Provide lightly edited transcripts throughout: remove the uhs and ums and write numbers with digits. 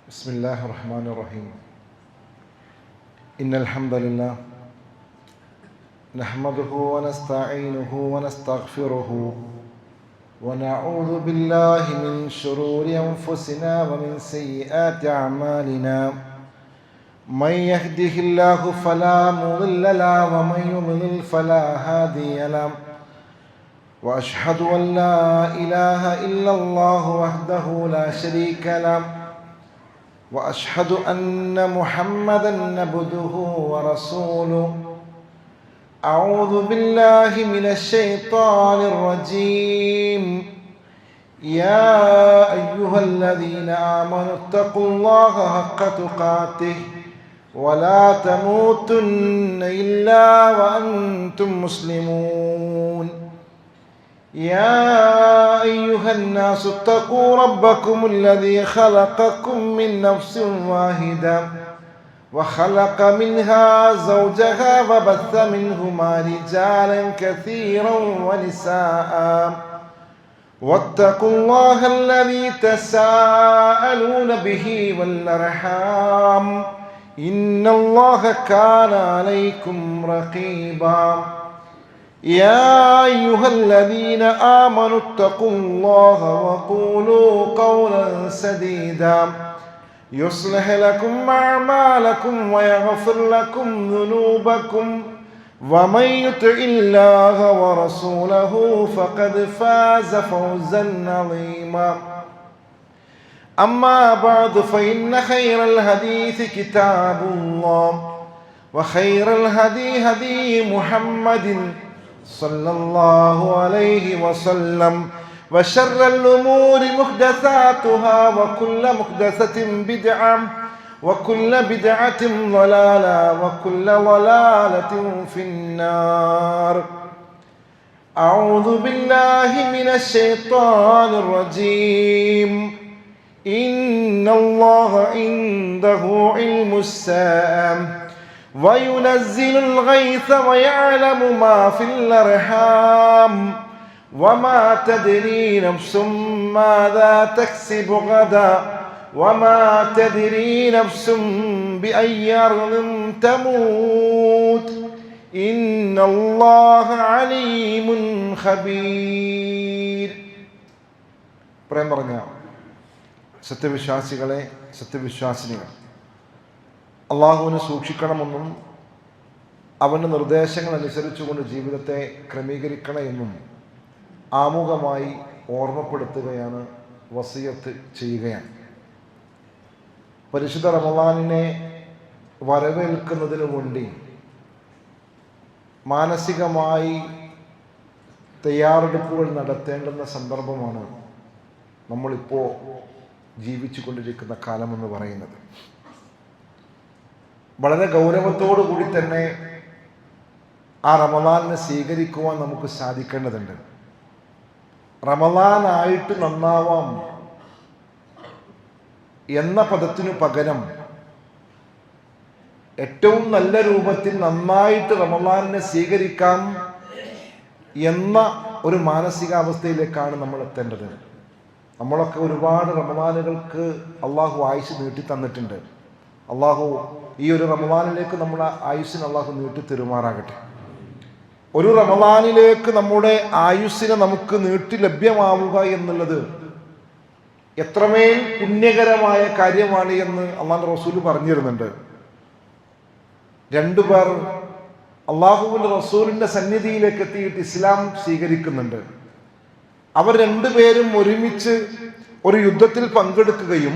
بسم الله الرحمن الرحيم إن الحمد لله نحمده ونستعينه ونستغفره ونعوذ بالله من شرور أنفسنا ومن سيئات أعمالنا من يهده الله فلا مضل له ومن يضلل فلا هادي له وأشهد أن لا إله إلا الله وحده لا شريك له وأشهد أن محمدًا عبده ورسوله أعوذ بالله من الشيطان الرجيم يا أيها الذين آمنوا اتقوا الله حق تقاته ولا تموتن إلا وأنتم مسلمون يا أيها الناس اتقوا ربكم الذي خلقكم من نفس واحدة وخلق منها زوجها وبث منهما رجالا كثيرا ونساء واتقوا الله الذي تساءلون به والأرحام إن الله كان عليكم رقيبا يا أيها الذين آمنوا اتقوا الله وقولوا قولا سديدا يصلح لكم أعمالكم ويغفر لكم ذنوبكم ومن يطع الله ورسوله فقد فاز فوزا عظيما أما بعد فإن خير الحديث كتاب الله وخير الهدي هدي محمد صلى الله عليه وسلم وشر الأمور محدثاتها وكل محدثة بدعة وكل بدعة ضلالة وكل ضلالة في النار أعوذ بالله من الشيطان الرجيم إن الله عنده علم الساعة وينزل الغيث ويعلم ما في الأرحام وما تدري نفس ماذا تكسب غدا وما تدري نفس بأي أرض تموت إن الله عليم خبير. പ്രേം പറഞ്ഞ സത്യവിശ്വാസികളെ, സത്യവിശ്വാസിനികൾ, അള്ളാഹുവിനെ സൂക്ഷിക്കണമെന്നും അവൻ്റെ നിർദ്ദേശങ്ങൾ അനുസരിച്ചുകൊണ്ട് ജീവിതത്തെ ക്രമീകരിക്കണമെന്നും ആമുഖമായി ഓർമ്മപ്പെടുത്തുകയാണ്, വസിയത്ത് ചെയ്യുകയാണ്. പരിശുദ്ധ റമളാനിനെ വരവേൽക്കുന്നതിനു വേണ്ടി മാനസികമായി തയ്യാറെടുപ്പുകൾ നടത്തേണ്ടുന്ന സന്ദർഭമാണ് നമ്മളിപ്പോൾ ജീവിച്ചു കൊണ്ടിരിക്കുന്ന കാലമെന്ന് പറയുന്നത്. വളരെ ഗൗരവത്തോടു കൂടി തന്നെ ആ റമളാനിനെ സ്വീകരിക്കുവാൻ നമുക്ക് സാധിക്കേണ്ടതുണ്ട്. റമളാനായിട്ട് നന്നാവാം എന്ന പദത്തിനു പകരം ഏറ്റവും നല്ല രൂപത്തിൽ നന്നായിട്ട് റമളാനിനെ സ്വീകരിക്കാം എന്ന ഒരു മാനസികാവസ്ഥയിലേക്കാണ് നമ്മൾ എത്തേണ്ടത്. നമ്മളൊക്കെ ഒരുപാട് റമളാനുകൾക്ക് അള്ളാഹു ആയുസ് നീട്ടി തന്നിട്ടുണ്ട്. അള്ളാഹു ഈ ഒരു റമളാനിലേക്ക് നമ്മുടെ ആയുസ്സിന് അള്ളാഹു നീട്ടി തരുമാറാകട്ടെ. ഒരു റമളാനിലേക്ക് നമ്മുടെ ആയുസ്സിനെ നമുക്ക് നീട്ടി ലഭ്യമാവുക എന്നുള്ളത് എത്രമേൽ പുണ്യകരമായ കാര്യമാണ് എന്ന് അള്ളാഹുവിൻ്റെ റസൂൽ പറഞ്ഞിരുന്നുണ്ട്. രണ്ടുപേർ അള്ളാഹുവിൻ്റെ റസൂലിൻ്റെ സന്നിധിയിലേക്ക് എത്തിയിട്ട് ഇസ്ലാം സ്വീകരിക്കുന്നുണ്ട്. അവർ രണ്ടുപേരും ഒരുമിച്ച് ഒരു യുദ്ധത്തിൽ പങ്കെടുക്കുകയും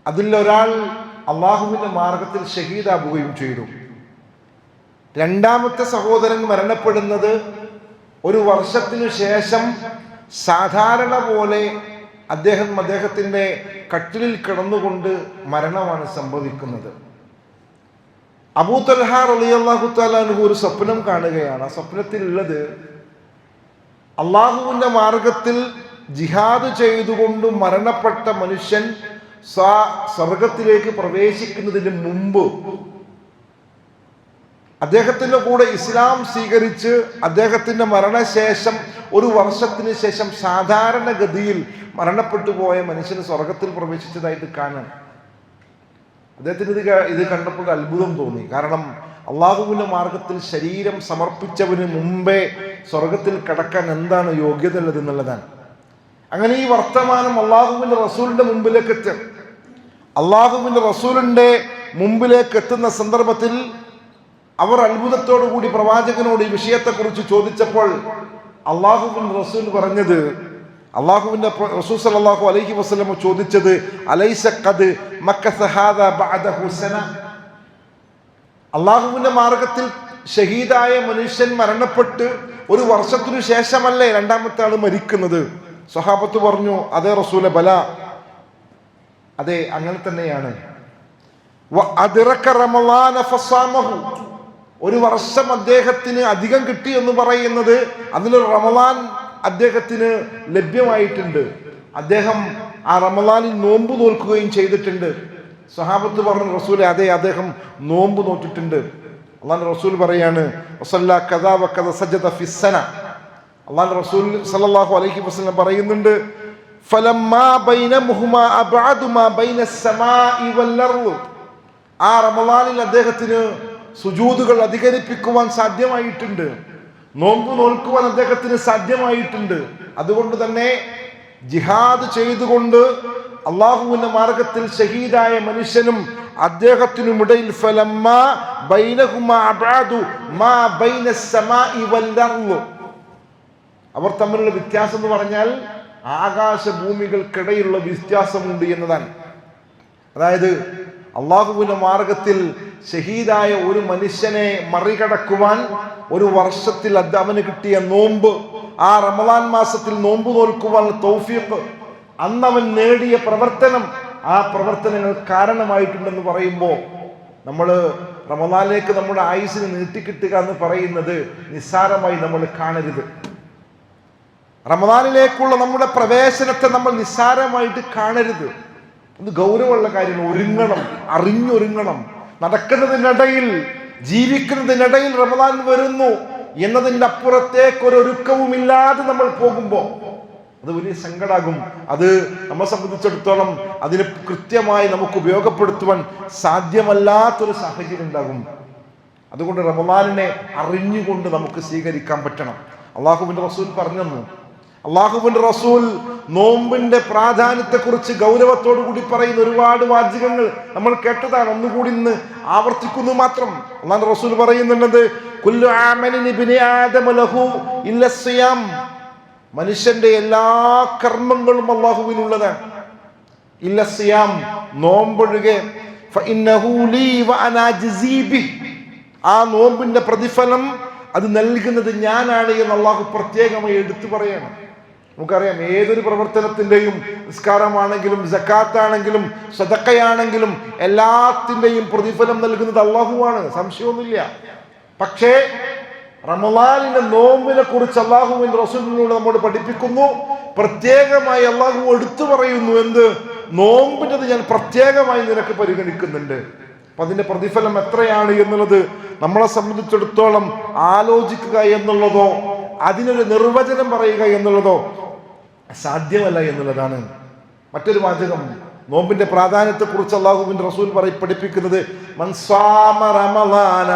അതിലൊരാൾ അള്ളാഹുവിൻ്റെ മാർഗത്തിൽ ഷഹീദാവുകയും ചെയ്തു. രണ്ടാമത്തെ സഹോദരൻ മരണപ്പെടുന്നത് ഒരു വർഷത്തിനു ശേഷം സാധാരണ പോലെ അദ്ദേഹത്തിൻ്റെ കട്ടിലിൽ കിടന്നുകൊണ്ട് മരണമാണ് സംഭവിക്കുന്നത്. അബൂ തൽഹ റളിയല്ലാഹു തആല അൻഹു ഒരു സ്വപ്നം കാണുകയാണ്. ആ സ്വപ്നത്തിലുള്ളത് അള്ളാഹുവിൻ്റെ മാർഗത്തിൽ ജിഹാദ് ചെയ്തുകൊണ്ട് മരണപ്പെട്ട മനുഷ്യൻ സ്വർഗത്തിലേക്ക് പ്രവേശിക്കുന്നതിന് മുമ്പ് അദ്ദേഹത്തിൻ്റെ കൂടെ ഇസ്ലാം സ്വീകരിച്ച് അദ്ദേഹത്തിൻ്റെ മരണശേഷം ഒരു വർഷത്തിന് ശേഷം സാധാരണഗതിയിൽ മരണപ്പെട്ടു പോയ മനുഷ്യന് സ്വർഗത്തിൽ പ്രവേശിച്ചതായിട്ട് കാണാൻ അദ്ദേഹത്തിന് ഇത് കണ്ടപ്പോൾ അത്ഭുതം തോന്നി. കാരണം അള്ളാഹുവിന്റെ മാർഗത്തിൽ ശരീരം സമർപ്പിച്ചവന് മുമ്പേ സ്വർഗത്തിൽ കടക്കാൻ എന്താണ് യോഗ്യത ഉള്ളത് എന്നുള്ളതാണ്. അങ്ങനെ ഈ വർത്തമാനം അള്ളാഹുവിന്റെ റസൂലിന്റെ മുമ്പിലേക്ക് എത്തും. അള്ളാഹുവിന്റെ റസൂലിന്റെ മുമ്പിലേക്ക് എത്തുന്ന സന്ദർഭത്തിൽ അവർ അത്ഭുതത്തോടു കൂടി പ്രവാചകനോട് ഈ വിഷയത്തെക്കുറിച്ച് ചോദിച്ചപ്പോൾ അള്ളാഹുവിന്റെ റസൂൽ പറഞ്ഞത്, അള്ളാഹുവിന്റെ റസൂൽ സല്ലല്ലാഹു അലൈഹി വസല്ലം ചോദിച്ചത്, അലൈസ ഖദ് മക്കസ ഹാദാ ബഅദഹു സന, അള്ളാഹുവിന്റെ മാർഗത്തിൽ ഷഹീദായ മനുഷ്യൻ മരണപ്പെട്ട് ഒരു വർഷത്തിനു ശേഷമല്ലേ രണ്ടാമത്തെ ആള് മരിക്കുന്നത്? സ്വഹാബത്ത് പറഞ്ഞു, അതേ റസൂലെ, ബല, അതെ, അങ്ങനെ തന്നെയാണ്. ഒരു വർഷം അദ്ദേഹത്തിന് അധികം കിട്ടി എന്ന് പറയുന്നത് അതിലൊരു റമളാൻ അദ്ദേഹത്തിന് ലഭ്യമായിട്ടുണ്ട്. അദ്ദേഹം ആ റമളാനിൽ നോമ്പ് നോൽക്കുകയും ചെയ്തിട്ടുണ്ട്. സ്വഹാബത്ത് പറഞ്ഞു, റസൂലെ, അതെ, അദ്ദേഹം നോമ്പ് നോറ്റിട്ടുണ്ട്. അള്ളാഹുവിന്റെ റസൂൽ പറയാണ്, അള്ളാഹുവിന്റെ റസൂൽ സല്ലല്ലാഹു അലൈഹി വസല്ലം പറയുന്നുണ്ട്, ആ റമളാനിൽ അദ്ദേഹത്തിന് സുജൂദുകൾ അധികരിപ്പിക്കുവാൻ സാധ്യമായിട്ടുണ്ട്, നോമ്പ് നോൽക്കുവാൻ അദ്ദേഹത്തിന് സാധ്യമായിട്ടുണ്ട്. അതുകൊണ്ട് തന്നെ ജിഹാദ് ചെയ്തുകൊണ്ട് അള്ളാഹുവിന്റെ മാർഗത്തിൽ ഷഹീദായ മനുഷ്യനും അദ്ദേഹത്തിനും ഇടയിൽ അവർ തമ്മിലുള്ള വ്യത്യാസം എന്ന് പറഞ്ഞാൽ ആകാശഭൂമികൾക്കിടയിലുള്ള വ്യത്യാസമുണ്ട് എന്നതാണ്. അതായത് അള്ളാഹുവിന്റെ മാർഗത്തിൽ ഷഹീദായ ഒരു മനുഷ്യനെ മറികടക്കുവാൻ ഒരു വർഷത്തിൽ അവന് കിട്ടിയ നോമ്പ്, ആ റമളാൻ മാസത്തിൽ നോമ്പ് നോൽക്കുവാൻ തൗഫീഖ്, അന്നവൻ നേടിയ പ്രവർത്തനം, ആ പ്രവർത്തനങ്ങൾ കാരണമായിട്ടുണ്ടെന്ന് പറയുമ്പോൾ നമ്മൾ റമളാനിലേക്ക് നമ്മുടെ ആയുസ്സിന് നീട്ടിക്കിട്ടുക എന്ന് പറയുന്നത് നിസ്സാരമായി നമ്മൾ കാണരുത്. റമളാനിലേക്കുള്ള നമ്മുടെ പ്രവേശനത്തെ നമ്മൾ നിസ്സാരമായിട്ട് കാണരുത്. അത് ഗൗരവമുള്ള കാര്യമാണ്. ഒരുങ്ങണം, അറിഞ്ഞൊരുങ്ങണം. നടക്കുന്നതിനിടയിൽ, ജീവിക്കുന്നതിനിടയിൽ റമളാൻ വരുന്നു എന്നതിൻ്റെ അപ്പുറത്തേക്ക് ഒരു ഒരുക്കവുമില്ലാതെ നമ്മൾ പോകുമ്പോൾ അത് വലിയ സങ്കടാകും. അത് നമ്മെ സംബന്ധിച്ചിടത്തോളം അതിനെ കൃത്യമായി നമുക്ക് ഉപയോഗപ്പെടുത്തുവാൻ സാധ്യമല്ലാത്തൊരു സാഹചര്യം ഉണ്ടാകും. അതുകൊണ്ട് റമളാനിനെ അറിഞ്ഞുകൊണ്ട് നമുക്ക് സ്വീകരിക്കാൻ പറ്റണം. അള്ളാഹുവിന്റെ റസൂൽ പറഞ്ഞു, അള്ളാഹുവിന്റെ റസൂൽ നോമ്പിന്റെ പ്രാധാന്യത്തെക്കുറിച്ച് ഗൗരവത്തോടു കൂടി പറയുന്ന ഒരുപാട് വാചകങ്ങൾ നമ്മൾ കേട്ടതാണ്. ഒന്നുകൂടി ഇന്ന് ആവർത്തിക്കുന്നു മാത്രം. അള്ളാഹുവിന്റെ റസൂൽ പറയുന്നുണ്ട്, കുല്ലു അമലിൻ ഇബ്നി ആദമ ലഹു ഇല്ല സിയാം, മനുഷ്യന്റെ എല്ലാ കർമ്മങ്ങളും അള്ളാഹുവിനുള്ളതാണ്. ഇല്ല സിയാം, നോമ്പൊഴികെ. ഫഇന്നഹു ലീ വഅനാ അജ്സീ ബിഹി, ആ നോമ്പിന്റെ പ്രതിഫലം അത് നൽകുന്നത് ഞാനാണ് എന്ന് അള്ളാഹു പ്രത്യേകമായി എടുത്തു പറയണം. നമുക്കറിയാം, ഏതൊരു പ്രവർത്തനത്തിന്റെയും, നിസ്കാരമാണെങ്കിലും സക്കാത്താണെങ്കിലും സദഖയാണെങ്കിലും എല്ലാത്തിന്റെയും പ്രതിഫലം നൽകുന്നത് അള്ളാഹുവാണ്, സംശയമൊന്നുമില്ല. പക്ഷേ റമളാനിന്റെ നോമ്പിനെ കുറിച്ച് അള്ളാഹുവിന്റെ റസൂലിനോട് നമ്മോട് പഠിപ്പിക്കുന്നു. പ്രത്യേകമായി അള്ളാഹു എടുത്തു പറയുന്നു, എന്ത്? നോമ്പിൻ്റെത് ഞാൻ പ്രത്യേകമായി നിനക്ക് പരിഗണിക്കുന്നുണ്ട്. അപ്പൊ അതിന്റെ പ്രതിഫലം എത്രയാണ് എന്നുള്ളത് നമ്മളെ സംബന്ധിച്ചിടത്തോളം ആലോചിക്കുക എന്നുള്ളതോ അതിനൊരു നിർവചനം പറയുക എന്നുള്ളതോ സാധ്യമല്ല എന്നുള്ളതാണ്. മറ്റൊരു വാചകം, നോമ്പിന്റെ പ്രാധാന്യത്തെ കുറിച്ച് അള്ളാഹുവിന്റെ റസൂൽ പഠിപ്പിക്കുന്നത്, മൻ സാമ റമളാന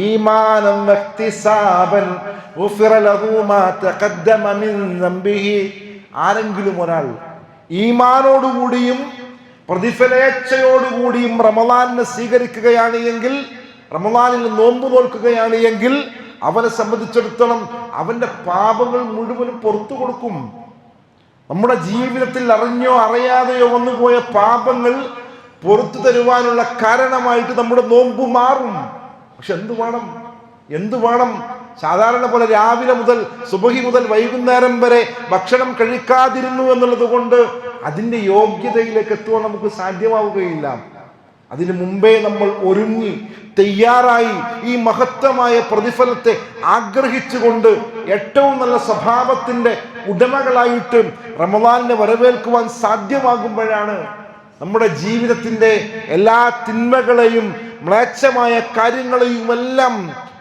ഈമാനൻ വക്തിസാബൻ ഗുഫിറ ലഹു മാ തഖദ്ദമ മിൻ ദംബിഹി, ആരെങ്കിലും ഒരാൾ ഈമാനോടുകൂടിയും പ്രതിഫലേച്ഛയോടുകൂടിയും റമളാനിനെ സ്വീകരിക്കുകയാണ് എങ്കിൽ, റമളാനിൽ നോമ്പ് നോൽക്കുകയാണ് എങ്കിൽ അവനെ സംബന്ധിച്ചിടത്തോളം അവന്റെ പാപങ്ങൾ മുഴുവനും പുറത്തു കൊടുക്കും. നമ്മുടെ ജീവിതത്തിൽ അറിഞ്ഞോ അറിയാതെയോ വന്നുപോയ പാപങ്ങൾ പുറത്തു തരുവാനുള്ള കാരണമായിട്ട് നമ്മുടെ നോമ്പ് മാറും. പക്ഷെ എന്തു വേണം? സാധാരണ പോലെ രാവിലെ മുതൽ സുബഹി മുതൽ വൈകുന്നേരം വരെ ഭക്ഷണം കഴിക്കാതിരുന്നു എന്നുള്ളത് കൊണ്ട് അതിന്റെ യോഗ്യതയിലേക്ക് എത്തുവാൻ നമുക്ക് സാധ്യമാവുകയില്ല. അതിനു മുമ്പേ നമ്മൾ ഒരുങ്ങി തയ്യാറായി ഈ മഹത്തമായ പ്രതിഫലത്തെ ആഗ്രഹിച്ചുകൊണ്ട് ഏറ്റവും നല്ല സ്വഭാവത്തിന്റെ ഉടമകളായിട്ട് റമളാനിനെ വരവേൽക്കുവാൻ സാധ്യമാകുമ്പോഴാണ് നമ്മുടെ ജീവിതത്തിന്റെ എല്ലാ തിന്മകളെയും മ്ലേച്ഛമായ കാര്യങ്ങളെയും എല്ലാം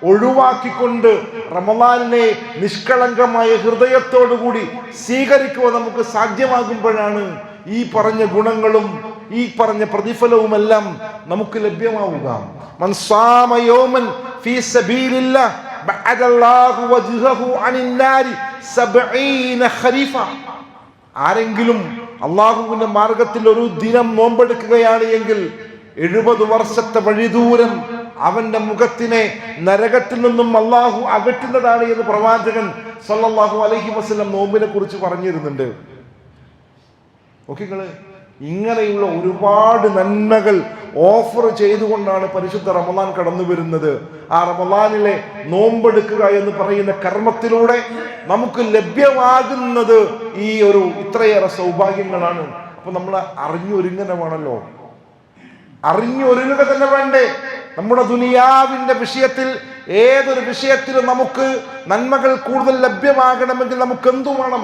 ഒഴിവാക്കിക്കൊണ്ട് റമളാനിനെ നിഷ്കളങ്കമായ ഹൃദയത്തോടുകൂടി സ്വീകരിക്കുവാൻ നമുക്ക് സാധ്യമാകുമ്പോഴാണ് ഈ പറഞ്ഞ ഗുണങ്ങളും ഈ പറഞ്ഞ പ്രതിഫലവുമെല്ലാം നമുക്ക് ലഭ്യമാവുക. മൻ സാമ യൗമൻ ഫീ സബീലില്ലാഹ് ബഅദല്ലാഹു വജ്ഹഹു അനിൻ നാരി 70 ഖരീഫ. ആരെങ്കിലും അള്ളാഹുവിന്റെ മാർഗത്തിൽ ഒരു ദിനം നോമ്പെടുക്കുകയാണ് എങ്കിൽ 70 വർഷത്തെ വഴിദൂരം അവന്റെ മുഖത്തിനെ നരകത്തിൽ നിന്നും അള്ളാഹു അകറ്റുന്നതാണ് എന്ന് പ്രവാചകൻ സല്ലല്ലാഹു അലൈഹി വസല്ലം നോമ്പിനെ കുറിച്ച് പറഞ്ഞിരുന്നുണ്ട്. നോക്കിങ്ങള്, ഇങ്ങനെയുള്ള ഒരുപാട് നന്മകൾ ഓഫർ ചെയ്തുകൊണ്ടാണ് പരിശുദ്ധ റമദാൻ കടന്നു വരുന്നത്. ആ റമദാനിലെ നോമ്പെടുക്കുക എന്ന് പറയുന്ന കർമ്മത്തിലൂടെ നമുക്ക് ലഭ്യമാകുന്നത് ഈ ഇത്രയേറെ സൗഭാഗ്യങ്ങളാണ്. അപ്പൊ നമ്മൾ അറിഞ്ഞൊരുങ്ങണമാണല്ലോ, അറിഞ്ഞൊരുങ്ങുക തന്നെ വേണ്ടേ? നമ്മുടെ ദുനിയാവിന്റെ വിഷയത്തിൽ ഏതൊരു വിഷയത്തിലും നമുക്ക് നന്മകൾ കൂടുതൽ ലഭ്യമാകണമെങ്കിൽ നമുക്ക് എന്തു വേണം?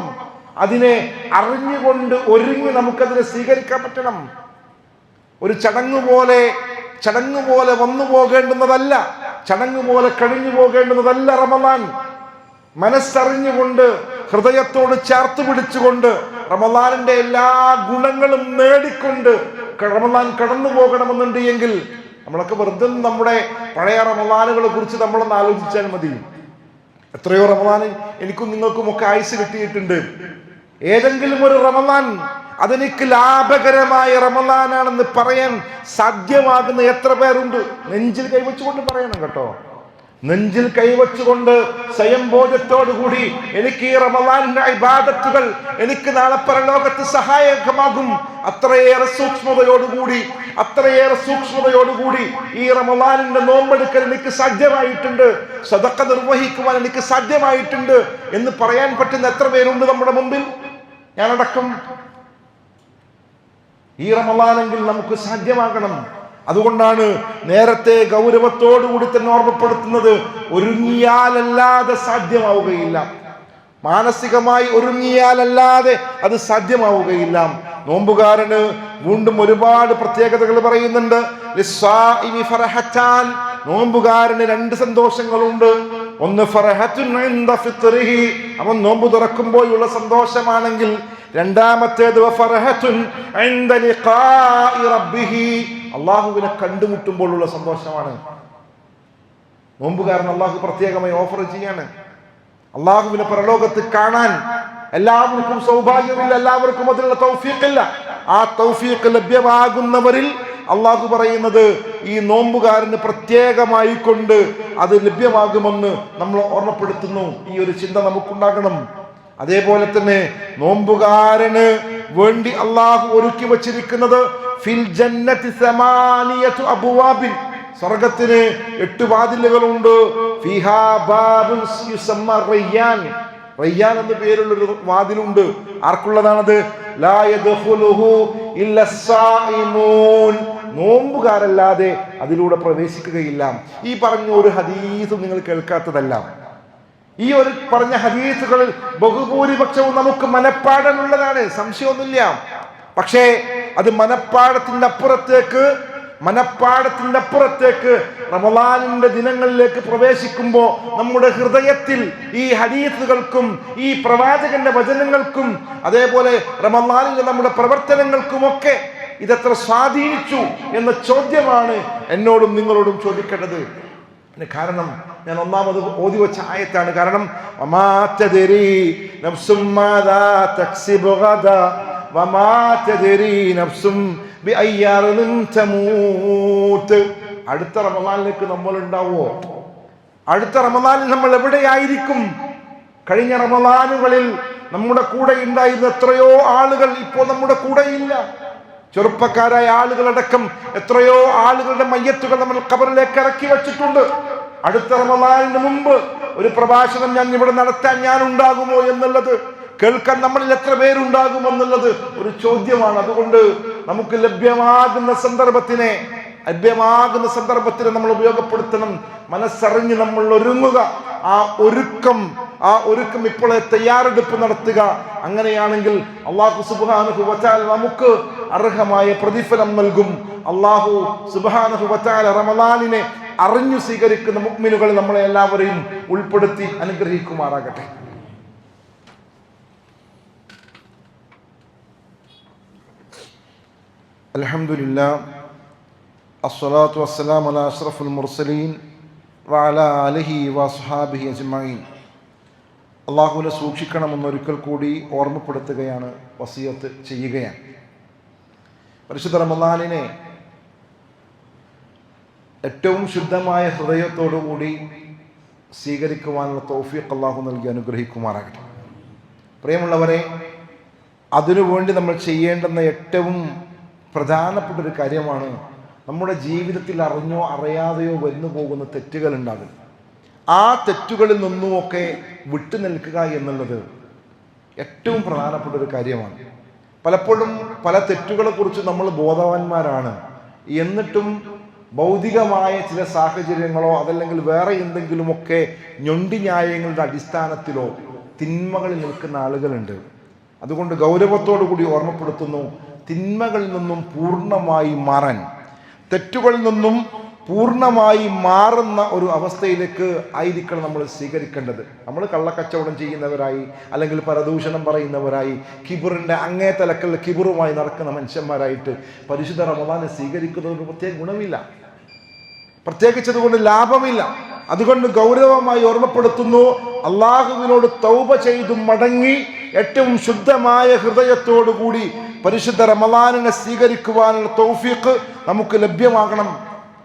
അതിനെ അറിഞ്ഞുകൊണ്ട് ഒരുങ്ങി നമുക്കതിനെ സ്വീകരിക്കാൻ പറ്റണം. ഒരു ചടങ്ങ് പോലെ വന്നു പോകേണ്ടുന്നതല്ല, ചടങ്ങ് പോലെ കഴിഞ്ഞു പോകേണ്ടുന്നതല്ല റമദാൻ. മനസ്സറിഞ്ഞുകൊണ്ട് ഹൃദയത്തോട് ചേർത്ത് പിടിച്ചുകൊണ്ട് റമദാനിന്റെ എല്ലാ ഗുണങ്ങളും നേടിക്കൊണ്ട് റമദാൻ കടന്നു പോകണമെന്നുണ്ട് എങ്കിൽ നമ്മളൊക്കെ വെറുതെ നമ്മുടെ പഴയ റമദാനുകളെ കുറിച്ച് നമ്മളൊന്ന് ആലോചിച്ചാൽ മതി. എത്രയോ റമദാൻ എനിക്കും നിങ്ങൾക്കും ഒക്കെ ആയുസ് കിട്ടിയിട്ടുണ്ട്. ഏതെങ്കിലും ഒരു റമദാൻ അതെനിക്ക് ലാഭകരമായ റമദാനാണെന്ന് പറയാൻ സാധ്യമാകുന്ന എത്ര പേരുണ്ട്? നെഞ്ചിൽ കൈവച്ചുകൊണ്ട് പറയണം കേട്ടോ, നെഞ്ചിൽ കൈവച്ചുകൊണ്ട് സ്വയം ബോധത്തോടുകൂടി എനിക്ക് ഈ റമദാനിന്റെ ഇബാദത്തുകൾ എനിക്ക് നാളെ പരലോകത്ത് സഹായകമാകും, അത്രയേറെ സൂക്ഷ്മതയോടുകൂടി ഈ റമദാനിന്റെ നോമ്പെടുക്കൽ എനിക്ക് സാധ്യമായിട്ടുണ്ട്, സദഖ നിർവഹിക്കുവാൻ എനിക്ക് സാധ്യമായിട്ടുണ്ട് എന്ന് പറയാൻ പറ്റുന്ന എത്ര പേരുണ്ട് നമ്മുടെ മുമ്പിൽ? ഞാനടക്കം. ഈ റമദാനെങ്കിൽ നമുക്ക് സാധ്യമാകണം. അതുകൊണ്ടാണ് നേരത്തെ ഗൗരവത്തോടുകൂടി തന്നെ ഓർമ്മപ്പെടുത്തുന്നത്, ഒരുങ്ങിയാലല്ലാതെ സാധ്യമാവുകയില്ല. മാനസികമായി ഒരുങ്ങിയാലല്ലാതെ അത് സാധ്യമാവുകയില്ല. നോമ്പുകാരന് വീണ്ടും ഒരുപാട് പ്രത്യേകതകൾ പറയുന്നുണ്ട്. നോമ്പുകാരന് 2 സന്തോഷങ്ങളുണ്ട്. ഒന്ന് ഫറഹത്തുൻ ഇൻദ ഫിത്രിഹി, അവൻ നോമ്പ് തുറക്കുമ്പോഴുള്ള സന്തോഷമാണെങ്കിൽ. രണ്ടാമത്തേത് ഫറഹത്തുൻ ഇൻദ ലിഖാഇ റബ്ബിഹി, അല്ലാഹുവിനെ കണ്ടുമുട്ടുമ്പോഴുള്ള സന്തോഷമാണ്. നോമ്പുകാരൻ അല്ലാഹു പ്രത്യേകമായി ഓഫർ ചെയ്യാണ്. അല്ലാഹുവിനെ പരലോകത്ത് കാണാൻ എല്ലാവർക്കും സൗഭാഗ്യമില്ല, എല്ലാവർക്കും അതിനുള്ള തൗഫീഖില്ല. ആ തൗഫീഖ് ലഭ്യമാകുന്നവരിൽ അള്ളാഹു പറയുന്നത് ഈ നോമ്പുകാരന് പ്രത്യേകമായി കൊണ്ട് അത് ലഭ്യമാകുമെന്ന് നമ്മൾ ഓർമ്മപ്പെടുത്തുന്നു. ഈ ഒരു ചിന്ത നമുക്കുണ്ടാകണം. അതേപോലെ തന്നെ നോമ്പുകാരന് വേണ്ടി അള്ളാഹു ഒരുക്കി വച്ചിരിക്കുന്നത് ഫിൽ ജന്നത്തി 8 അബ്വാബിൻ, സ്വർഗ്ഗത്തിന് 8 വാതിലുകളുണ്ട്. ഫിഹാ ബാബുൻ യുസമ്മ റയ്യാൻ, റയ്യാൻ എന്ന പേരുള്ളൊരു വാതിലുണ്ട്. ആർക്കുള്ളതാണത്? ലാ യദ്ഖുലുഹു ഇല്ലസ്സായിമൂൻ, നോമ്പുകാരല്ലാതെ അതിലൂടെ പ്രവേശിക്കുകയില്ല. ഈ പറഞ്ഞ ഒരു ഹദീസ് നിങ്ങൾ കേൾക്കാത്തതല്ല. ഈ ഒരു പറഞ്ഞ ഹദീസുകളിൽ ബഹുഭൂരിപക്ഷവും നമുക്ക് മനപ്പാടമുള്ളതാണ്, സംശയമൊന്നുമില്ല. പക്ഷേ അത് മനപ്പാടത്തിന്റെ അപ്പുറത്തേക്ക് റമദാനിന്റെ ദിനങ്ങളിലേക്ക് പ്രവേശിക്കുമ്പോൾ നമ്മുടെ ഹൃദയത്തിൽ ഈ ഹദീസുകൾക്കും ഈ പ്രവാചകന്റെ വചനങ്ങൾക്കും അതേപോലെ റമദാനിലെ നമ്മുടെ പ്രവർത്തനങ്ങൾക്കുമൊക്കെ ഇതെത്ര സ്വാധീനിച്ചു എന്ന ചോദ്യമാണ് എന്നോടും നിങ്ങളോടും ചോദിക്കേണ്ടത്. കാരണം ഞാൻ ഒന്നാമത് ഓതി വെച്ച ആയത്താണ്. കാരണം അടുത്ത റമദാനിലേക്ക് നമ്മൾ ഉണ്ടാവോ? അടുത്ത റമദാനിൽ നമ്മൾ എവിടെയായിരിക്കും? കഴിഞ്ഞ റമദാനുകളിൽ നമ്മുടെ കൂടെ ഉണ്ടായിരുന്ന എത്രയോ ആളുകൾ ഇപ്പോൾ നമ്മുടെ കൂടെ ഇല്ല. ചെറുപ്പക്കാരായ ആളുകളടക്കം എത്രയോ ആളുകളുടെ മയ്യത്തുകൾ നമ്മൾ ഖബറിലേക്ക് ഇറക്കി വെച്ചിട്ടുണ്ട്. അടുത്ത റമദാനിന് മുമ്പ് ഒരു പ്രഭാഷണം ഞാൻ ഇവിടെ നടത്താൻ ഞാൻ ഉണ്ടാകുമോ എന്നുള്ളത്, കേൾക്കാൻ നമ്മളിൽ എത്ര പേരുണ്ടാകുമെന്നുള്ളത് ഒരു ചോദ്യമാണ്. അതുകൊണ്ട് നമുക്ക് ലഭ്യമാകുന്ന സന്ദർഭത്തിനെ നമ്മൾ ഉപയോഗപ്പെടുത്തണം. മനസ്സറിഞ്ഞ് നമ്മൾ ഒരുങ്ങുക. ആ ഒരുക്കം ഇപ്പോഴേ തയ്യാറെടുപ്പ് നടത്തുക. അങ്ങനെയാണെങ്കിൽ അല്ലാഹു സുബ്ഹാനഹു വ തആല നമുക്ക് അർഹമായ പ്രതിഫലം നൽകും. അല്ലാഹു സുബ്ഹാനഹു വ തആല റമദാനിനെ അറിഞ്ഞു സ്വീകരിക്കുന്ന മുഅ്മിനുകൾ നമ്മളെ എല്ലാവരെയും ഉൾപ്പെടുത്തി അനുഗ്രഹിക്കുമാറാകട്ടെ. അൽഹംദുലില്ലാഹ് അസ്സലാത്തു വസ്സലാമു അലാ അഷ്റഫുൽ മുർസലീൻ വഅലാ ആലിഹി വസ്ഹാബിഹി അജ്മഈൻ. അള്ളാഹുവിനെ സൂക്ഷിക്കണമെന്നൊരിക്കൽ കൂടി ഓർമ്മപ്പെടുത്തുകയാണ്, വസിയത്ത് ചെയ്യുകയാണ്. പരിശുദ്ധ റമളാനിനെ ഏറ്റവും ശുദ്ധമായ ഹൃദയത്തോടുകൂടി സ്വീകരിക്കുവാനുള്ള തൗഫീഖ് അള്ളാഹു നൽകി അനുഗ്രഹിക്കുമാറാകട്ടെ. പ്രിയമുള്ളവരെ, അതിനുവേണ്ടി നമ്മൾ ചെയ്യേണ്ടുന്ന ഏറ്റവും പ്രധാനപ്പെട്ട ഒരു കാര്യമാണ് നമ്മുടെ ജീവിതത്തിൽ അറിഞ്ഞോ അറിയാതെയോ വന്നു പോകുന്ന തെറ്റുകൾ ഉണ്ടാകും. ആ തെറ്റുകളിൽ നിന്നുമൊക്കെ വിട്ടു നിൽക്കുക എന്നുള്ളത് ഏറ്റവും പ്രധാനപ്പെട്ട ഒരു കാര്യമാണ്. പലപ്പോഴും പല തെറ്റുകളെക്കുറിച്ച് നമ്മൾ ബോധവാന്മാരാണ്, എന്നിട്ടും ഭൗതികമായ ചില സാഹചര്യങ്ങളോ അതല്ലെങ്കിൽ വേറെ എന്തെങ്കിലുമൊക്കെ ഞൊണ്ടി ന്യായങ്ങളുടെ അടിസ്ഥാനത്തിലോ തിന്മകളിൽ നിൽക്കുന്ന ആളുകളുണ്ട്. അതുകൊണ്ട് ഗൗരവത്തോടു കൂടി ഓർമ്മപ്പെടുത്തുന്നു, തിന്മകളിൽ നിന്നും പൂർണ്ണമായി മാറാൻ, തെറ്റുകളിൽ നിന്നും പൂർണ്ണമായി മാറുന്ന ഒരു അവസ്ഥയിലേക്ക് ആയിരിക്കണം നമ്മൾ സ്വീകരിക്കേണ്ടത്. നമ്മൾ കള്ളക്കച്ചവടം ചെയ്യുന്നവരായി അല്ലെങ്കിൽ പരദൂഷണം പറയുന്നവരായി കിബിറിൻ്റെ അങ്ങേ തലക്കൽ കിബിറുമായി നടക്കുന്ന മനുഷ്യന്മാരായിട്ട് പരിശുദ്ധ റമളാനെ സ്വീകരിക്കുന്നതിന് പ്രത്യേക ഗുണമില്ല, പ്രത്യേകിച്ചതുകൊണ്ട് ലാഭമില്ല. അതുകൊണ്ട് ഗൗരവമായി ഓർമ്മപ്പെടുത്തുന്നു, അള്ളാഹുവിനോട് തൗബ ചെയ്തു മടങ്ങി ഏറ്റവും ശുദ്ധമായ ഹൃദയത്തോടു കൂടി പരിശുദ്ധ റമളാനിനെ സ്വീകരിക്കുവാനുള്ള തൗഫീഖ് നമുക്ക് ലഭ്യമാകണം.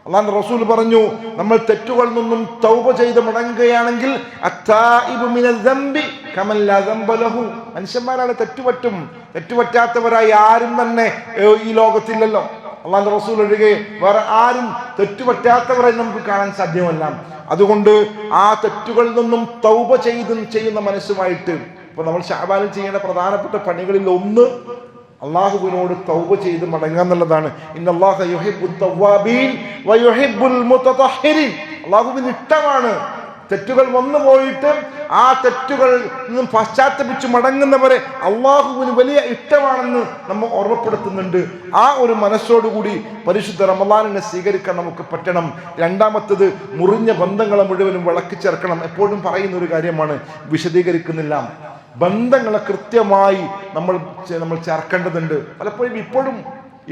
അല്ലാഹുവിന്റെ റസൂൽ പറഞ്ഞു, നമ്മൾ തെറ്റുകളിൽ നിന്നും തൗബ ചെയ്ത് മടങ്ങുകയാണെങ്കിൽ അത്തായിബു മിനൽ ദംബി കമൻ ലാ ദംബ ലഹു. മനുഷ്യന്മാരാണ് തെറ്റുപറ്റും, തെറ്റുപറ്റാത്തവരായി ആരും തന്നെ ഈ ലോകത്തില്ലല്ലോ. അല്ലാഹുവിന്റെ റസൂൽ ഒഴികെ വേറെ ആരും തെറ്റുപറ്റാത്തവരായി നമുക്ക് കാണാൻ സാധ്യമല്ല. അതുകൊണ്ട് ആ തെറ്റുകളിൽ നിന്നും തൗബ ചെയ്യുന്ന മനസ്സുമായിട്ട് ഇപ്പൊ നമ്മൾ ശഅബാനിൽ ചെയ്യേണ്ട പ്രധാനപ്പെട്ട പണികളിൽ ഒന്ന് അള്ളാഹുവിനോട് തൗബ ചെയ്ത് മടങ്ങുക എന്നുള്ളതാണ്. ഇന്നല്ലാഹ യുഹിബ്ബുത് തവ്വാബീൻ വയുഹിബ്ബുൽ മുതതഹിരീൻ. അള്ളാഹുവിന് ഇഷ്ടമാണ് തെറ്റുകൾ വന്നു പോയിട്ട് ആ തെറ്റുകളിൽ നിന്നും പശ്ചാത്തപിച്ച് മടങ്ങുന്നവരെ അള്ളാഹുവിന് വലിയ ഇഷ്ടമാണെന്ന് നമ്മൾ ഓർമ്മപ്പെടുത്തുന്നുണ്ട്. ആ ഒരു മനസ്സോടുകൂടി പരിശുദ്ധ റമളാനിനെ സ്വീകരിക്കാൻ നമുക്ക് പറ്റണം. രണ്ടാമത്തത്, മുറിഞ്ഞ ബന്ധങ്ങളെ മുഴുവനും വിളക്കി ചേർക്കണം. എപ്പോഴും പറയുന്ന ഒരു കാര്യമാണ്, വിശദീകരിക്കുന്നില്ല. ബന്ധങ്ങളെ കൃത്യമായി നമ്മൾ ചേർക്കേണ്ടതുണ്ട്. പലപ്പോഴും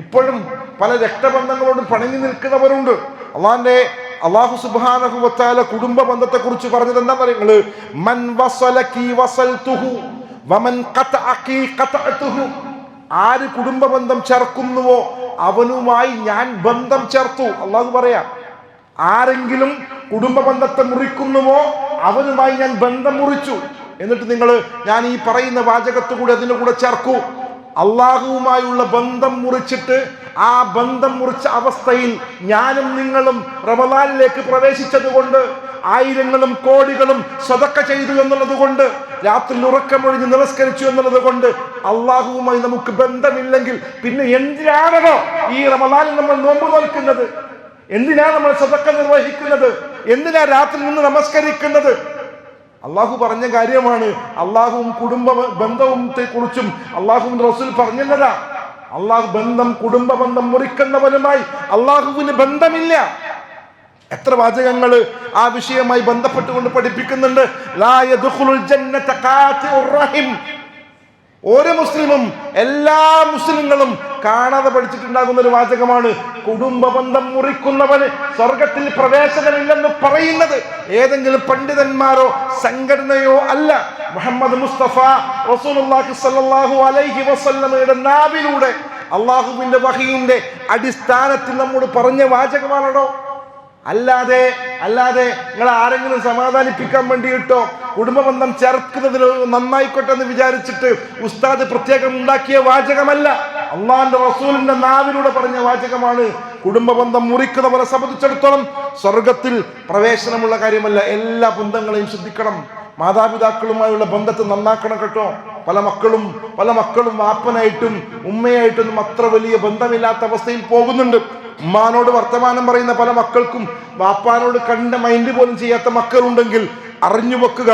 ഇപ്പോഴും പല രക്തബന്ധങ്ങളോടും പണങ്ങി നിൽക്കുന്നവരുണ്ട്. അല്ലാഹു സുബ്ഹാനഹു വ തആല കുടുംബ ബന്ധത്തെ കുറിച്ച് പറഞ്ഞത് എന്താ പറയുന്നത്? മൻ വസലകി വസൽതുഹു വമൻ ഖതഅകി ഖതഅതുഹു. ആര് കുടുംബ ബന്ധം ചേർക്കുന്നുവോ അവനുമായി ഞാൻ ബന്ധം ചേർത്തു. അല്ലാഹു പറയാ, ആരെങ്കിലും കുടുംബ ബന്ധത്തെ മുറിക്കുന്നുവോ അവനുമായി ഞാൻ ബന്ധം മുറിച്ചു. എന്നിട്ട് ഞാൻ ഈ പറയുന്ന വാചകത്തുകൂടി അതിൻ്റെ കൂടെ ചേർക്കൂ, അള്ളാഹുവുമായുള്ള ബന്ധം മുറിച്ചിട്ട് ആ ബന്ധം മുറിച്ച അവസ്ഥയിൽ ഞാനും നിങ്ങളും റമളാനിലേക്ക് പ്രവേശിച്ചത് കൊണ്ട്, ആയിരങ്ങളും കോടികളും സദഖ ചെയ്തു എന്നുള്ളത് കൊണ്ട്, രാത്രി ഉറക്കമൊഴിഞ്ഞ് നമസ്കരിച്ചു എന്നുള്ളത് കൊണ്ട് അള്ളാഹുവുമായി നമുക്ക് ബന്ധമില്ലെങ്കിൽ പിന്നെ എന്തിനാണോ ഈ റമളാനിൽ നമ്മൾ നോമ്പ് നോൽക്കുന്നത്? എന്തിനാണ് നമ്മൾ സദഖ നിർവഹിക്കുന്നത്? എന്തിനാ രാത്രി നിന്ന് നമസ്കരിക്കുന്നത്? അള്ളാഹു പറഞ്ഞ കാര്യമാണ്. അള്ളാഹുവും കുടുംബ ബന്ധവും കുറിച്ചും അള്ളാഹുവിന്റെ റസൂൽ പറഞ്ഞില്ലതാ. കുടുംബ ബന്ധം മുറിക്കുന്നവനുമായി അള്ളാഹുവിന് ബന്ധമില്ല. എത്ര വാചകങ്ങൾ ആ വിഷയമായി ബന്ധപ്പെട്ടുകൊണ്ട് പഠിപ്പിക്കുന്നുണ്ട്. ലാ യദ്ഖുലുൽ ജന്നത ഖാതിഉർ റഹിം. ഓരോ മുസ്ലിമും, എല്ലാ മുസ്ലിങ്ങളും കാണാതെ പഠിച്ചിട്ടുണ്ടാകുന്ന ഒരു വാചകമാണ്, കുടുംബ ബന്ധം മുറിക്കുന്നവന് സ്വർഗത്തിൽ പ്രവേശനമില്ലെന്ന് പറയുന്നത് ഏതെങ്കിലും പണ്ഡിതന്മാരോ സംഘടനയോ അല്ല. മുഹമ്മദ് മുസ്തഫ റസൂലുള്ളാഹി സ്വല്ലല്ലാഹു അലൈഹി വസല്ലമയുടെ നാവിലൂടെ അള്ളാഹുവിന്റെ വഹയിന്റെ അടിസ്ഥാനത്തിൽ നമ്മോട് പറഞ്ഞ വാചകമാണോ? അല്ലാതെ നിങ്ങൾ ആരെങ്കിലും സമാധാനിപ്പിക്കാൻ വേണ്ടിയിട്ടോ കുടുംബ ബന്ധം ചേർക്കുന്നതിൽ നന്നായിക്കോട്ടെ എന്ന് വിചാരിച്ചിട്ട് ഉസ്താദ് പ്രത്യേകം ഉണ്ടാക്കിയ വാചകമല്ല. അള്ളാഹുവിന്റെ റസൂലിന്റെ നാവിലൂടെ പറഞ്ഞ വാചകമാണ്. കുടുംബ ബന്ധം മുറിക്കുന്നവരെ സംബന്ധിച്ചിടത്തോളം സ്വർഗത്തിൽ പ്രവേശനമുള്ള കാര്യമല്ല. എല്ലാ ബന്ധങ്ങളെയും ശ്രദ്ധിക്കണം. മാതാപിതാക്കളുമായുള്ള ബന്ധത്തെ നന്നാക്കണം കേട്ടോ. പല മക്കളും വാപ്പനായിട്ടും ഉമ്മയായിട്ടൊന്നും അത്ര വലിയ ബന്ധമില്ലാത്ത അവസ്ഥയിൽ പോകുന്നുണ്ട്. ഉമ്മാനോട് വർത്തമാനം പറയുന്ന പല മക്കൾക്കും വാപ്പാനോട് കണ്ട മൈൻഡ് പോലും ചെയ്യാത്ത മക്കളുണ്ടെങ്കിൽ അറിഞ്ഞു വെക്കുക,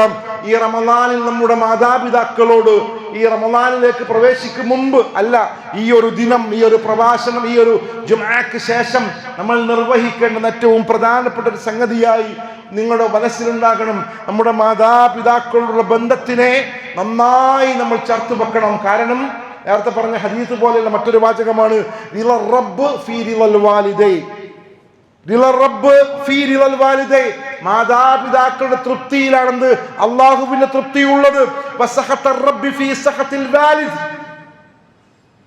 ഈ റമളാനിൽ നമ്മുടെ മാതാപിതാക്കളോട് ഈ റമളാനിലേക്ക് പ്രവേശിക്കും മുമ്പ് അല്ല, ഈ ഒരു ദിനം, ഈ ഒരു പ്രഭാഷണം, ഈ ഒരു ജുമുഅക്ക് ശേഷം നമ്മൾ നിർവഹിക്കേണ്ട ഏറ്റവും പ്രധാനപ്പെട്ട ഒരു സംഗതിയായി നിങ്ങളുടെ മനസ്സിലുണ്ടാകണം. നമ്മുടെ മാതാപിതാക്കളുടെ ബന്ധത്തിനെ നന്നായി നമ്മൾ ചേർത്ത് വെക്കണം. കാരണം നേരത്തെ പറഞ്ഞ ഹദീസ് പോലെയുള്ള മറ്റൊരു വാചകമാണ് റിള റബ്ബ് ഫീ റിളൽ വാലിദൈ. മാതാപിതാക്കളുടെ തൃപ്തിയിലാണെന്ന് അള്ളാഹുവിന്റെ തൃപ്തിയുള്ളത്.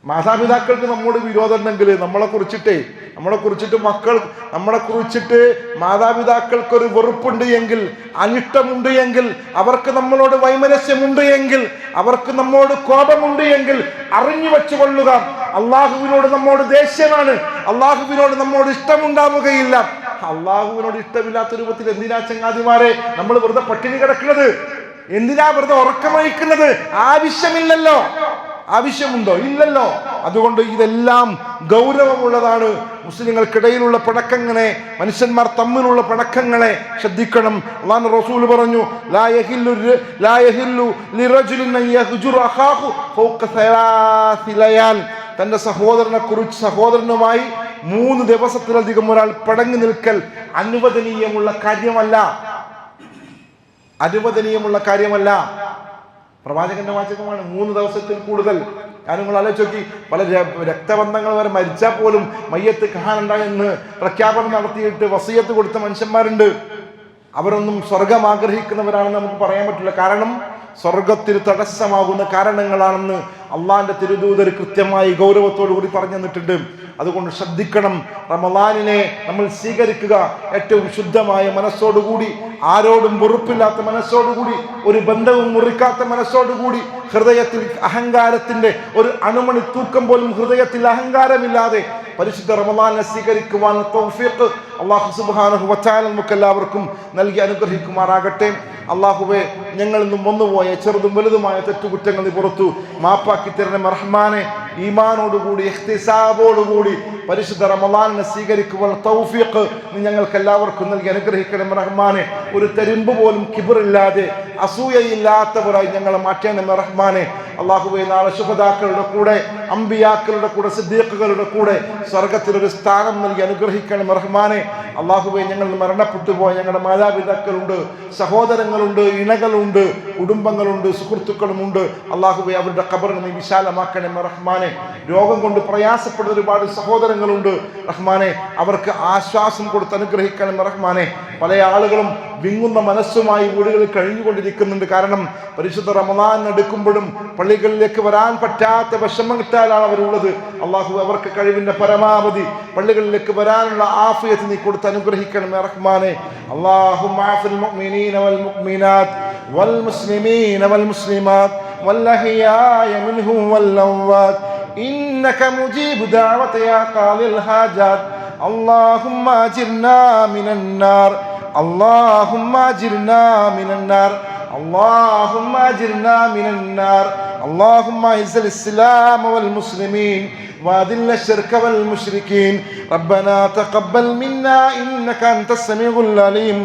മാതാപിതാക്കൾക്ക് നമ്മോട് വിരോധം ഉണ്ടെങ്കിൽ നമ്മളെ കുറിച്ചിട്ട് മാതാപിതാക്കൾക്ക് ഒരു വെറുപ്പുണ്ട് എങ്കിൽ, അനിഷ്ടമുണ്ട് എങ്കിൽ, അവർക്ക് നമ്മളോട് വൈമനസ്യമുണ്ട് എങ്കിൽ, അവർക്ക് നമ്മോട് കോപമുണ്ട് എങ്കിൽ അറിഞ്ഞു വെച്ചുകൊള്ളുക, അള്ളാഹുവിനോട് നമ്മോട് ദേഷ്യമാണ്, അള്ളാഹുവിനോട് നമ്മോട് ഇഷ്ടമുണ്ടാവുകയില്ല. അള്ളാഹുവിനോട് ഇഷ്ടമില്ലാത്ത രൂപത്തിൽ എന്തിനാ ചങ്ങാതിമാരെ നമ്മൾ വെറുതെ പട്ടിണി കിടക്കുന്നത്? എന്തിനാ വെറുതെ ഉറക്കമൊഴിക്കുന്നത്? ആവശ്യമില്ലല്ലോ. ആവശ്യമുണ്ടോ? ഇല്ലല്ലോ. അതുകൊണ്ട് ഇതെല്ലാം ഗൗരവമുള്ളതാണ്. മുസ്ലിങ്ങൾക്കിടയിലുള്ള പിണക്കങ്ങളെ, മനുഷ്യന്മാർ തമ്മിലുള്ള പിണക്കങ്ങളെ ശ്രദ്ധിക്കണം. അല്ലാഹു റസൂൽ പറഞ്ഞു, ലാ യഹില്ലു ലിറജുലിൻ അൻ യഹ്ജുറ അഖാഹു ഫൗക സലാസി ലയാൽ. തന്റെ സഹോദരനുമായി 3 ദിവസത്തിലധികം ഒരാൾ പിണങ്ങി നിൽക്കൽ അനുവദനീയമുള്ള കാര്യമല്ല. പ്രവാചകന്റെ വാചകമാണ്. 3 ദിവസത്തിൽ കൂടുതൽ. ഞാൻ നിങ്ങൾ ആലോചിച്ച് നോക്കി, പല രക്തബന്ധങ്ങൾ വരെ മരിച്ചാൽ പോലും മയ്യത്ത് കാണണ്ടെന്ന് പ്രഖ്യാപനം നടത്തിയിട്ട് വസിയത്ത് കൊടുത്ത മനുഷ്യന്മാരുണ്ട്. അവരൊന്നും സ്വർഗം ആഗ്രഹിക്കുന്നവരാണെന്ന് നമുക്ക് പറയാൻ പറ്റില്ല. കാരണം സ്വർഗത്തിന് തടസ്സമാകുന്ന കാരണങ്ങളാണെന്ന് അള്ളാഹിന്റെ തിരുദൂതർ കൃത്യമായി ഗൗരവത്തോടു കൂടി പറഞ്ഞു തന്നിട്ടുണ്ട്. അതുകൊണ്ട് ശ്രദ്ധിക്കണം. റമളാനിനെ നമ്മൾ സ്വീകരിക്കുക ഏറ്റവും ശുദ്ധമായ മനസ്സോടുകൂടി, ആരോടും വെറുപ്പില്ലാത്ത മനസ്സോടുകൂടി, ഒരു ബന്ധവും മുറിക്കാത്ത മനസ്സോടുകൂടി, ഹൃദയത്തിൽ അഹങ്കാരത്തിന്റെ ഒരു അണുമണി തൂക്കം പോലും ഹൃദയത്തിൽ അഹങ്കാരമില്ലാതെ പരിശുദ്ധ റമളാനിനെ സ്വീകരിക്കുവാൻ തൗഫീഖ് അല്ലാഹു സുബ്ഹാനഹു വ തആല നമുക്കെല്ലാവർക്കും നൽകി അനുഗ്രഹിക്കുമാറാകട്ടെ. അല്ലാഹുവേ, ഞങ്ങളിൽ നിന്നും വന്നുപോയ ചെറുതും വലുതുമായ തെറ്റുകുറ്റങ്ങൾ നീ പുറത്തു മാപ്പാക്കി തരണമേ റഹ്മാനെ. ഈമാനോടുകൂടി ഇഖ്തിസാബോടുകൂടി പരിശുദ്ധ റമളാനിനെ സ്വീകരിക്കുവാൻ തൗഫീഖ് നീ ഞങ്ങൾക്ക് എല്ലാവർക്കും നൽകി അനുഗ്രഹിക്കണമേ റഹ്മാനെ. ഒരു തരിമ്പ് പോലും കിബറില്ലാതെ, അസൂയയില്ലാത്തവരായി ഞങ്ങളെ മാറ്റണമേ റഹ്മാനെ. അല്ലാഹുവേ, നാളെ ശുഹദാക്കളുടെ കൂടെ, അമ്പിയാക്കളുടെ കൂടെ, സിദ്ദീഖുകളുടെ കൂടെ സ്വർഗത്തിലൊരു സ്ഥാനം നൽകി അനുഗ്രഹിക്കണമേ റഹ്മാനെ. അല്ലാഹുവേ, ഞങ്ങൾ മരണപ്പെട്ടു പോയ ഞങ്ങളുടെ മാതാപിതാക്കളുണ്ട്, സഹോദരങ്ങളുണ്ട്, ഇണകളുണ്ട്, കുടുംബങ്ങളുണ്ട്, സുഹൃത്തുക്കളുമുണ്ട്. അല്ലാഹുവേ, അവരുടെ ഖബറിനെ നീ വിശാലമാക്കണമേ റഹ്മാനെ. രോഗം കൊണ്ട് പ്രയാസപ്പെടുന്ന ഒരുപാട് സഹോദരങ്ങളുണ്ട് റഹ്മാനെ. അവർക്ക് ആശ്വാസം കൊടുത്ത് അനുഗ്രഹിക്കണമേ റഹ്മാനെ. പല ആളുകളും വിങ്ങുന്ന മനസ്സുമായി വീടുകളിൽ കഴിഞ്ഞുകൊണ്ടിരിക്കുന്നുണ്ട്. കാരണം പരിശുദ്ധ റമളാൻ എടുക്കുമ്പോഴും പള്ളികളിലേക്ക് വരാൻ പറ്റാത്ത വിഷമത്താലാണ് അവരുള്ളത്. അള്ളാഹു അവർക്ക് കഴിവിന്റെ പരമാവധി പള്ളികളിലേക്ക് വരാനുള്ള ആഫിയത്ത് നീ കൊടുത്ത് അനുഗ്രഹിക്കണമേ റഹ്മാനെ. അല്ലാഹുമ്മ ആഫിൽ മുഅ്മിനീന വൽ മുഅ്മിനാത്ത് വൽ മുസ്ലിമീന വൽ മുസ്ലിമാത്ത് വൽ അഹ്യായ മിൻഹും വൽ അംവാത്ത് ഇന്നക മുജീബു ദഅവത യാ ഖാദിൽ ഹാജാത്ത്. اللهم اجرنا من النار اللهم اجرنا من النار اللهم اجرنا من النار اللهم اعز الاسلام والمسلمين واذل الشرك والمشركين ربنا تقبل منا انك انت السميع العليم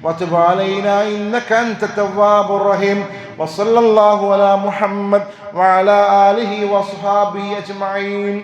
وتب علينا انك انت التواب الرحيم وصلى الله على محمد وعلى اله وصحبه اجمعين.